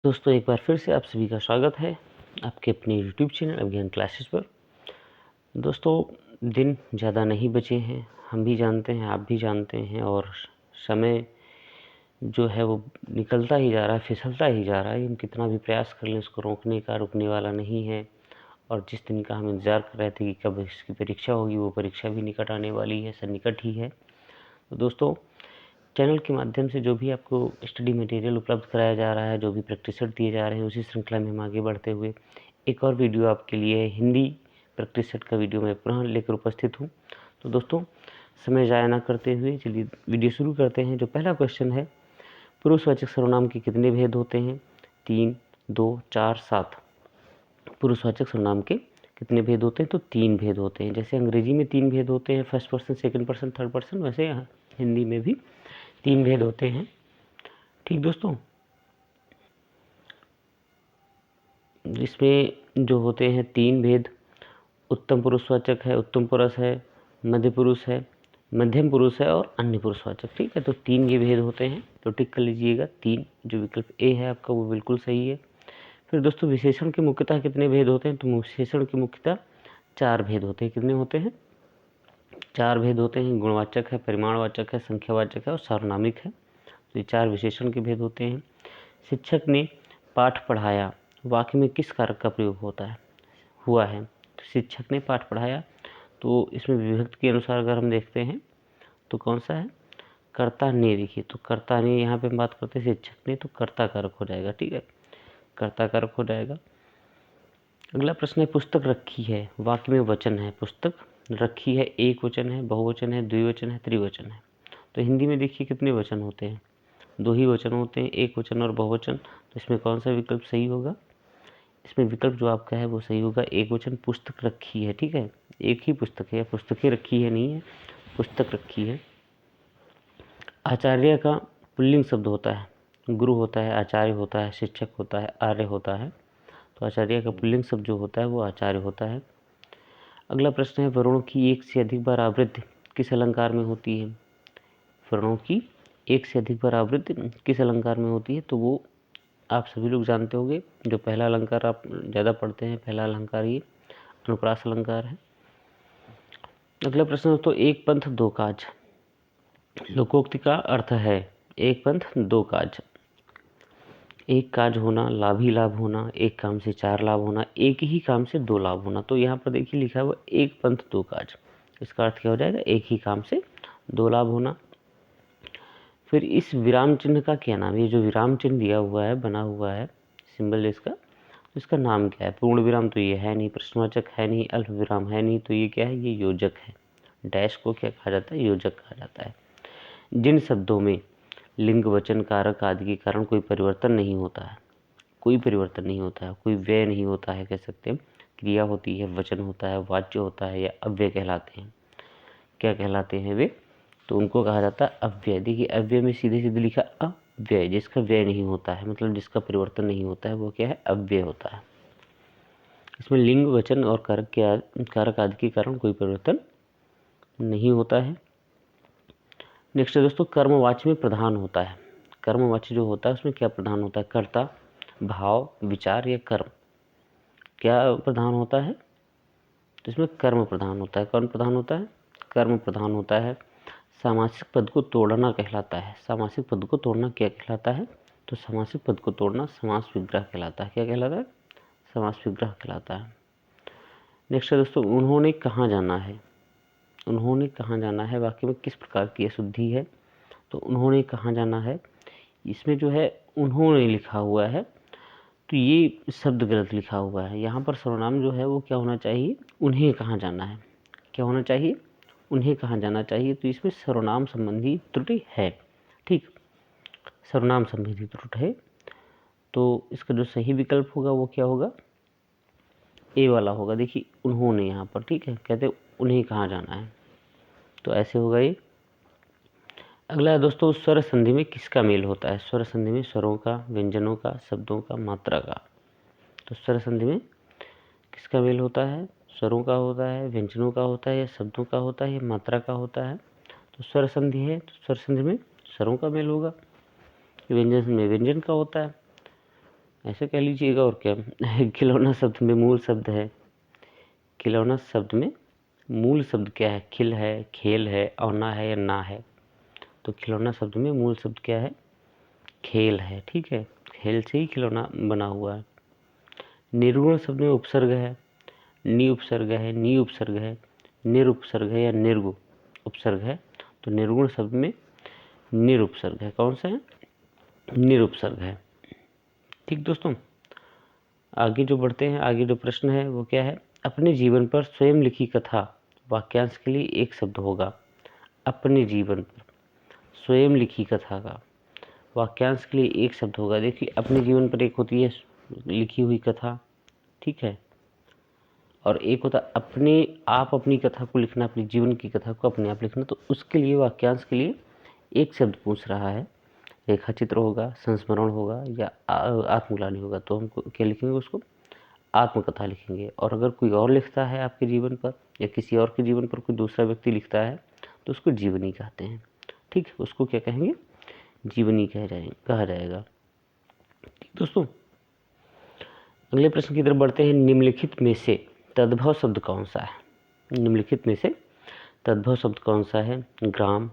दोस्तों एक बार फिर से आप सभी का स्वागत है आपके अपने यूट्यूब चैनल अभिज्ञान क्लासेस पर। दोस्तों दिन ज़्यादा नहीं बचे हैं, हम भी जानते हैं, आप भी जानते हैं, और समय जो है वो निकलता ही जा रहा है, फिसलता ही जा रहा है। हम कितना भी प्रयास कर लें उसको रोकने का, रुकने वाला नहीं है। और जिस दिन का हम इंतज़ार कर रहे थे कि कब इसकी परीक्षा होगी, वो परीक्षा भी निकट आने वाली है, सन्निकट ही है। तो दोस्तों चैनल के माध्यम से जो भी आपको स्टडी मटेरियल उपलब्ध कराया जा रहा है, जो भी प्रैक्टिस सेट दिए जा रहे हैं, उसी श्रृंखला में हम आगे बढ़ते हुए एक और वीडियो आपके लिए हिंदी प्रैक्टिस सेट का वीडियो मैं पुनः लेकर उपस्थित हूँ। तो दोस्तों समय ज़ाया ना करते हुए चलिए वीडियो शुरू करते हैं। जो पहला क्वेश्चन है, पुरुषवाचक सर्वनाम के कितने भेद होते हैं? 3, 2, 4, 7। पुरुषवाचक सर्वनाम के कितने भेद होते हैं? तो 3 भेद होते हैं। जैसे अंग्रेजी में 3 भेद होते हैं, first person, second person, third person, वैसे यहाँ हिंदी में भी 3 भेद होते हैं। ठीक दोस्तों, इसमें जो होते हैं 3 भेद, उत्तम पुरुषवाचक है, उत्तम पुरुष है, मध्य पुरुष है, मध्यम पुरुष है और अन्य पुरुषवाचक। ठीक है, तो 3 ये भेद होते हैं, तो टिक कर लीजिएगा 3। जो विकल्प ए है आपका वो बिल्कुल सही है। फिर दोस्तों विशेषण के मुख्यतः कितने भेद होते हैं? तो विशेषण के मुख्यतः 4 भेद होते हैं। कितने होते हैं? 4 भेद होते हैं। गुणवाचक है, परिमाणवाचक है, संख्यावाचक है और सार्वनामिक है। तो ये 4 विशेषण के भेद होते हैं। शिक्षक ने पाठ पढ़ाया, वाक्य में किस कारक का प्रयोग हुआ है? तो शिक्षक ने पाठ पढ़ाया, तो इसमें विभक्ति के अनुसार अगर हम देखते हैं तो कौन सा है? कर्ता ने। देखिए, तो कर्ता ने यहाँ पे हम बात करते हैं शिक्षक ने, तो कर्ता कारक हो जाएगा। ठीक है, कर्ता कारक हो जाएगा। अगला प्रश्न है, पुस्तक रखी है, वाक्य में वचन है। पुस्तक रखी है एक वचन है, बहुवचन है, द्विवचन है, त्रिवचन है। तो हिंदी में देखिए कितने वचन होते हैं? 2 ही वचन होते हैं, एक वचन और बहुवचन। तो इसमें कौन सा विकल्प सही होगा? इसमें विकल्प जो आपका है वो सही होगा, एक वचन पुस्तक रखी है। ठीक है, एक ही पुस्तक है, पुस्तकें रखी है नहीं है, पुस्तक रखी है। आचार्य का पुल्लिंग शब्द होता है, गुरु होता है, आचार्य होता है, शिक्षक होता है, आर्य होता है। तो आचार्य का पुल्लिंग शब्द जो होता है वो आचार्य होता है। अगला प्रश्न है, वर्णों की एक से अधिक बार आवृत्ति किस अलंकार में होती है? वर्णों की एक से अधिक बार आवृत्ति किस अलंकार में होती है? तो वो आप सभी लोग जानते होंगे। जो पहला अलंकार आप ज़्यादा पढ़ते हैं, पहला अलंकार ये अनुप्रास अलंकार है। अगला प्रश्न दोस्तों, एक पंथ दो काज। लोकोक्ति का अर्थ है एक पंथ दो काज। एक काज होना, लाभ ही लाभ होना, एक काम से 4 लाभ होना, एक ही काम से 2 लाभ होना। तो यहाँ पर देखिए लिखा हुआ एक पंथ दो काज, इसका अर्थ क्या हो जाएगा? एक ही काम से 2 लाभ होना। फिर इस विराम चिन्ह का क्या नाम है? ये जो विराम चिन्ह दिया हुआ है, बना हुआ है सिंबल इसका, तो इसका नाम क्या है? पूर्ण विराम तो ये है नहीं, प्रश्नवाचक है नहीं, अल्प विराम है नहीं, तो ये क्या है? ये योजक है। डैश को क्या कहा जाता है? योजक कहा जाता है। जिन शब्दों में लिंग, वचन, कारक आदि के कारण कोई परिवर्तन नहीं होता है, कोई परिवर्तन नहीं होता है, कोई व्यय नहीं होता है, कह सकते हैं, क्रिया होती है, वचन होता है, वाच्य होता है, या अव्यय कहलाते हैं। क्या कहलाते हैं वे? तो उनको कहा जाता है अव्यय। देखिए अव्यय में सीधे सीधे लिखा अव्यय, जिसका व्यय नहीं होता है, मतलब जिसका परिवर्तन नहीं होता है, वो क्या है? अव्यय होता है। इसमें लिंग, वचन और कारक आदि के कारण कोई परिवर्तन नहीं होता है। नेक्स्ट है दोस्तों, कर्मवाच्य में प्रधान होता है। कर्मवाच्य जो होता है उसमें क्या प्रधान होता है? कर्ता, भाव, विचार या कर्म, क्या प्रधान होता है? तो इसमें कर्म प्रधान होता है। कौन प्रधान होता है? कर्म प्रधान होता है। सामासिक पद को तोड़ना कहलाता है। सामासिक पद को तोड़ना क्या कहलाता है? तो सामासिक पद को तोड़ना समास विग्रह कहलाता है। क्या कहलाता है? समास विग्रह कहलाता है। नेक्स्ट है दोस्तों, उन्होंने कहाँ जाना है। उन्होंने कहाँ जाना है वाक्य में किस प्रकार की अशुद्धि है? तो उन्होंने कहाँ जाना है, इसमें जो है उन्होंने लिखा हुआ है, तो ये शब्द गलत लिखा हुआ है। यहाँ पर सर्वनाम जो है वो क्या होना चाहिए? उन्हें कहाँ जाना है। क्या होना चाहिए? उन्हें कहाँ जाना चाहिए। तो इसमें सर्वनाम संबंधी त्रुटि है। ठीक, सर्वनाम संबंधी त्रुटि है। तो इसका जो सही विकल्प होगा वो क्या होगा? ए वाला होगा। देखिए उन्होंने यहाँ पर, ठीक है, कहते उन्हें कहाँ जाना है, तो ऐसे होगा ये। अगला है दोस्तों, स्वर संधि में किसका मेल होता है? स्वर संधि में स्वरों का, व्यंजनों का, शब्दों का, मात्रा का। तो स्वर संधि में किसका मेल होता है? स्वरों का होता है, व्यंजनों का होता है, या शब्दों का होता है, या मात्रा का होता है। तो स्वर संधि है तो स्वर संधि में स्वरों का मेल होगा, व्यंजन में व्यंजन का होता है। ऐसे कह लीजिएगा और क्या। खिलौना शब्द में मूल शब्द है, खिलौना शब्द में मूल शब्द क्या है? खिल है, खेल है, औना है या ना है? तो खिलौना शब्द में मूल शब्द क्या है? खेल है। ठीक है, खेल से ही खिलौना बना हुआ है। निर्गुण शब्द में उपसर्ग है, नि उपसर्ग है, नी उपसर्ग है, निर उपसर्ग है या निर्गु उपसर्ग है। तो निर्गुण शब्द में निर उपसर्ग है। कौन सा है? निर उपसर्ग है। ठीक दोस्तों, आगे जो बढ़ते हैं, आगे जो प्रश्न है वो क्या है? अपने जीवन पर स्वयं लिखी कथा वाक्यांश के लिए एक शब्द होगा। अपने जीवन पर स्वयं लिखी कथा का वाक्यांश के लिए एक शब्द होगा। देखिए, अपने जीवन पर एक होती है लिखी हुई कथा, ठीक है, और एक होता है अपने आप अपनी कथा को लिखना, अपने जीवन की कथा को अपने आप लिखना। तो उसके लिए वाक्यांश के लिए एक शब्द पूछ रहा है। रेखा चित्र होगा, संस्मरण होगा या आत्मग्लानि होगा। तो हमको क्या लिखेंगे? उसको आत्मकथा लिखेंगे। और अगर कोई और लिखता है आपके जीवन पर या किसी और के जीवन पर कोई दूसरा व्यक्ति लिखता है तो उसको जीवनी कहते हैं। ठीक है, उसको क्या कहेंगे? जीवनी कहा जाएगा। ठीक दोस्तों, अगले प्रश्न की तरफ बढ़ते हैं। निम्नलिखित में से तद्भव शब्द कौन सा है? निम्नलिखित में से तद्भव शब्द कौन सा है? ग्राम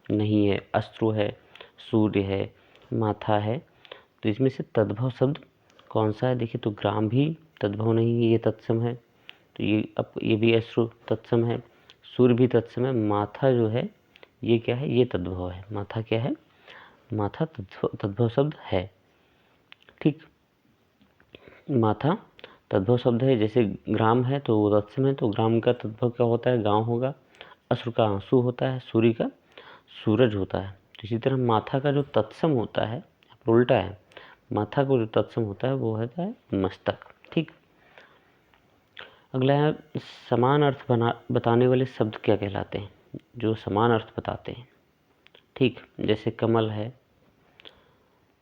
नहीं है, अश्रु है, सूर्य है, माथा है। तो इसमें से तद्भव शब्द कौन सा है? देखिए, तो ग्राम भी तद्भव नहीं है, ये तत्सम है। तो ये भी अश्रु तत्सम है, सूर्य भी तत्सम है। माथा जो है ये क्या है? ये तद्भव है। माथा क्या है? माथा तद्भव शब्द है। ठीक, माथा तद्भव शब्द है। जैसे ग्राम है तो वो तत्सम है, तो ग्राम का तद्भव क्या होता है? गांव होगा। अश्रु का आंसू होता है, सूर्य का सूरज होता है। तो इसी तरह माथा का जो तत्सम होता है, उल्टा है, माथा को जो तत्सम होता है वो होता है मस्तक। ठीक, अगला है समान अर्थ बताने वाले शब्द क्या कहलाते हैं? जो समान अर्थ बताते हैं। ठीक, जैसे कमल है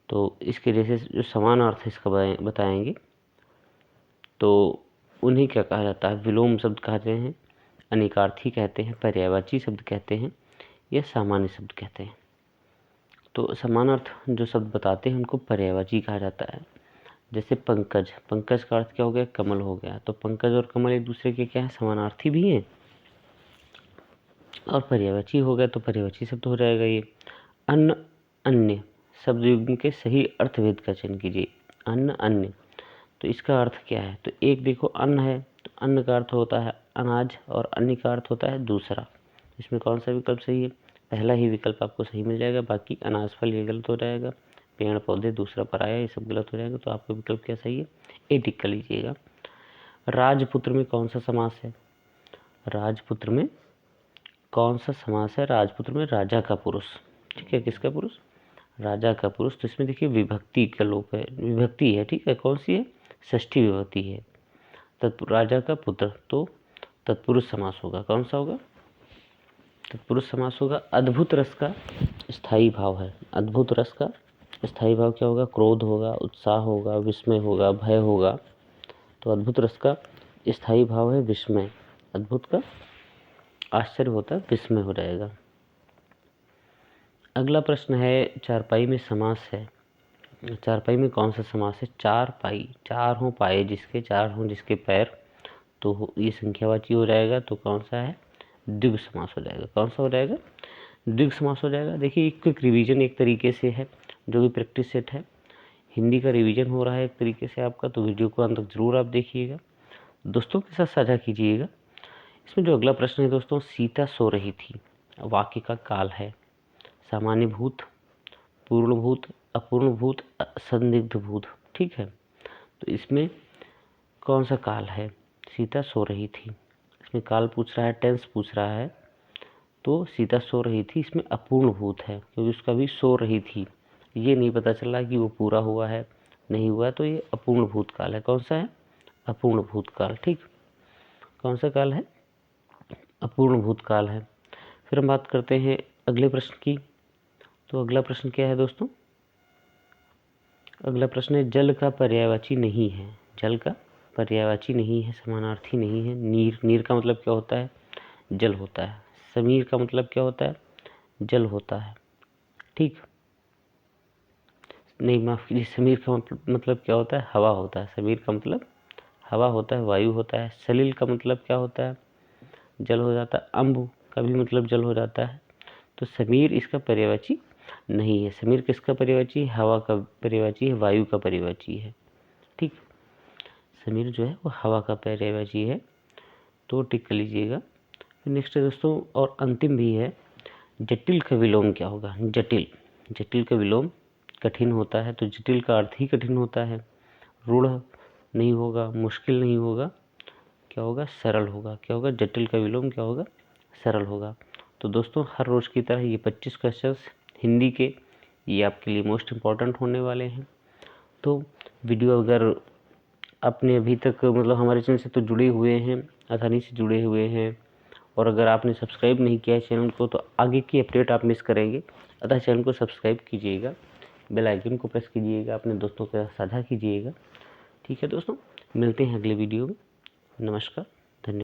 तो इसके जैसे जो समान अर्थ इसका बताएंगे तो उन्हें क्या कहा जाता है? विलोम शब्द कहते हैं, अनेकार्थी कहते हैं, पर्यायवाची शब्द कहते हैं या सामान्य शब्द कहते हैं। तो समान अर्थ जो शब्द बताते हैं उनको पर्यायवाची कहा जाता है। जैसे पंकज, पंकज का अर्थ क्या हो गया? कमल हो गया। तो पंकज और कमल एक दूसरे के क्या है? समानार्थी भी हैं। और पर्यायवाची हो गया तो पर्यायवाची शब्द हो जाएगा ये। अन्न अन्य शब्द युग्म के सही अर्थभेद का चयन कीजिए। अन्न अन्य, तो इसका अर्थ क्या है? तो एक देखो, अन्न है तो अन्न का अर्थ होता है अनाज और अन्य का अर्थ होता है दूसरा। इसमें कौन सा विकल्प सही है? पहला ही विकल्प आपको सही मिल जाएगा, बाकी अनाज फल ये गलत हो जाएगा, पेड़ पौधे दूसरा पराया ये सब गलत हो जाएगा। तो आपका विकल्प क्या सही है? ए टिक कर लीजिएगा। राजपुत्र में कौन सा समास है? राजपुत्र में कौन सा समास है? राजपुत्र में राजा का पुरुष। ठीक है, किसका पुरुष? राजा का पुरुष। तो इसमें देखिए विभक्ति का लोप है, विभक्ति है। ठीक है, कौन सी है? षष्ठी विभक्ति है। राजा का पुत्र, तो तत्पुरुष समास होगा। कौन सा होगा? तत्पुरुष समास होगा। अद्भुत रस का स्थायी भाव है। अद्भुत रस का स्थायी भाव क्या होगा? क्रोध होगा, उत्साह होगा, विस्मय होगा, भय होगा। तो अद्भुत रस का स्थायी भाव है विस्मय। अद्भुत का आश्चर्य होता है, विस्मय हो जाएगा। अगला प्रश्न है, चारपाई में समास है। चारपाई में कौन सा समास है? चार पाई, चार हों पाए जिसके, चार हों जिसके पैर, तो ये संख्यावाची हो जाएगा। तो कौन सा है? द्विगु समास हो जाएगा। कौन सा हो जाएगा? द्विगु समास हो जाएगा। देखिए, एक क्विक रिवीजन एक तरीके से है, जो भी प्रैक्टिस सेट है, हिंदी का रिवीजन हो रहा है एक तरीके से आपका। तो वीडियो को अंत तक जरूर आप देखिएगा, दोस्तों के साथ साझा कीजिएगा। इसमें जो अगला प्रश्न है दोस्तों, सीता सो रही थी, वाक्य का काल है सामान्य भूत, पूर्ण भूत, अपूर्ण भूत, संदिग्ध भूत। ठीक है, तो इसमें कौन सा काल है? सीता सो रही थी, इसमें काल पूछ रहा है, टेंस पूछ रहा है। तो सीता सो रही थी, इसमें अपूर्ण भूत है क्योंकि उसका भी सो रही थी, ये नहीं पता चला कि वो पूरा हुआ है नहीं हुआ, तो ये अपूर्ण भूतकाल है। कौन सा है? अपूर्ण भूतकाल। ठीक, कौन सा काल है? अपूर्ण भूतकाल है। फिर हम बात करते हैं अगले प्रश्न की। तो अगला प्रश्न क्या है दोस्तों? अगला प्रश्न है, जल का पर्यायवाची नहीं है। जल का पर्यायवाची नहीं है, समानार्थी नहीं है। नीर, नीर का मतलब क्या होता है? जल होता है। समीर का मतलब क्या होता है? जल होता है। ठीक, नहीं, माफ़ कीजिए, समीर का मतलब क्या होता है? हवा होता है। समीर का मतलब हवा होता है, वायु होता है। सलिल का मतलब क्या होता है? जल हो जाता है। अम्बु का भी मतलब जल हो जाता है। तो समीर इसका पर्यायवाची नहीं है। समीर किसका पर्यायवाची है? हवा का पर्यायवाची है, वायु का पर्यायवाची है। ठीक, समीर जो है वो हवा का पर्यायवाची है, तो टिक कर लीजिएगा। नेक्स्ट है दोस्तों, और अंतिम भी है, जटिल का विलोम क्या होगा? जटिल का विलोम कठिन होता है, तो जटिल का अर्थ ही कठिन होता है। रूढ़ नहीं होगा, मुश्किल नहीं होगा, क्या होगा? सरल होगा। क्या होगा? जटिल का विलोम क्या होगा? सरल होगा। तो दोस्तों, हर रोज़ की तरह ये 25 क्वेश्चंस हिंदी के ये आपके लिए मोस्ट इम्पॉर्टेंट होने वाले हैं। तो वीडियो अगर आपने अभी तक मतलब हमारे चैनल से तो जुड़े हुए हैं, आसानी से जुड़े हुए हैं, और अगर आपने सब्सक्राइब नहीं किया है चैनल को तो आगे की अपडेट आप मिस करेंगे। अतः चैनल को सब्सक्राइब कीजिएगा, बेल आइकन को प्रेस कीजिएगा, अपने दोस्तों के साथ साझा कीजिएगा। ठीक है दोस्तों, मिलते हैं अगले वीडियो में। नमस्कार।